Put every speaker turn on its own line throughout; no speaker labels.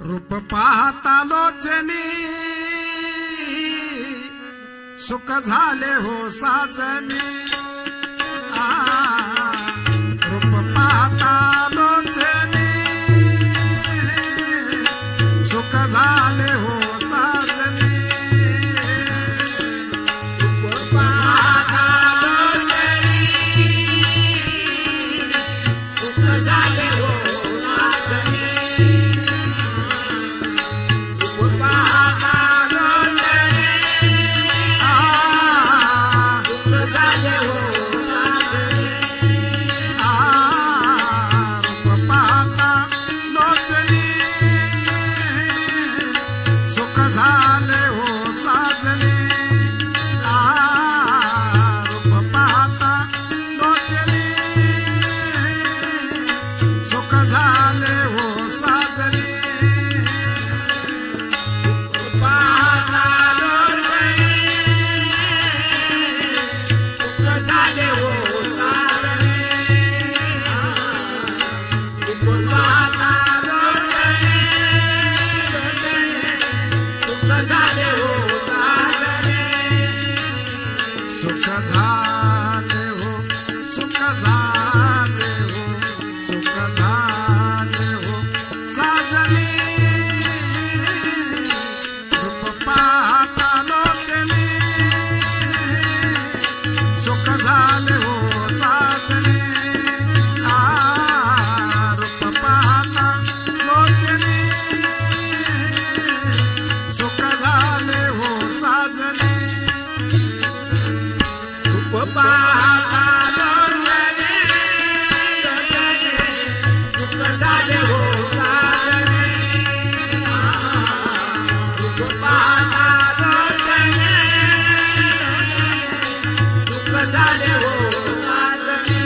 रूप पाहता लोचनी सुख झाले हो साजनी रूप पाहता लोचनी सुख झाले हो साजनी रूप पाहता लोचनी सुख झाले हो साजनी सुख झाले हो सुख झाले हो सुख झाले हो साजनी रूप पाहता लोचनी सुख झाले हो साजनी रूप पाहता लोचनी सुख झाले हो साजनी पाहता लोचनी सुख झाले हो साजनी रूप पाहता लोचनी सुख झाले हो साजनी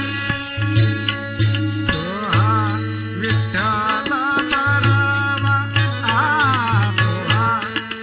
तोहा विठ्ठल बरावा तोहा विठ्ठल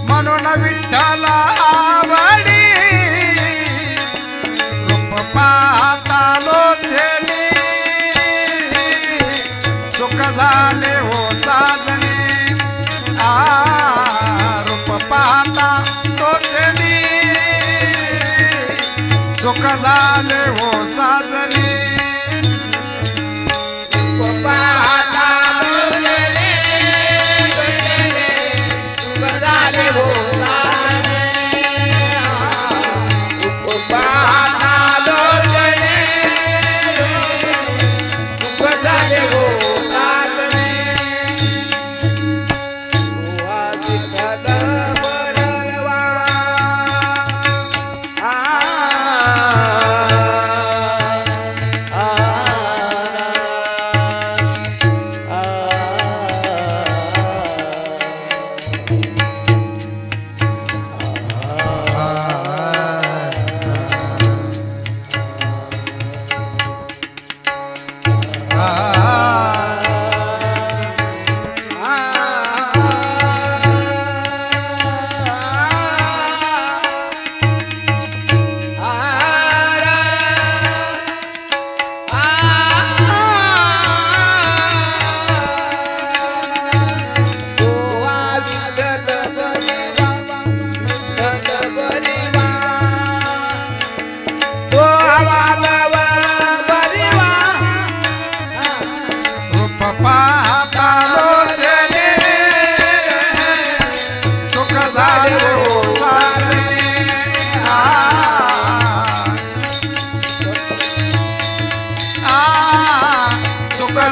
म्हणून विठ्ठल आवडी रूप पाहता लोचनी सुख झाले हो साजनी रूप पाहता लोचनी सुख झाले हो साजनी रूप पाहता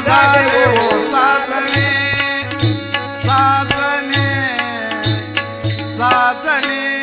झाले हो साजने साजने साजने